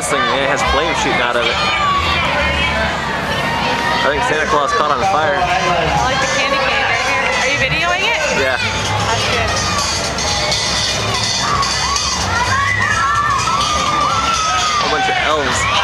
this thing, man. It has flames shooting out of it. I think Santa Claus caught on fire. I like the candy cane right here. Are you videoing it? Yeah. That's good. A bunch of elves.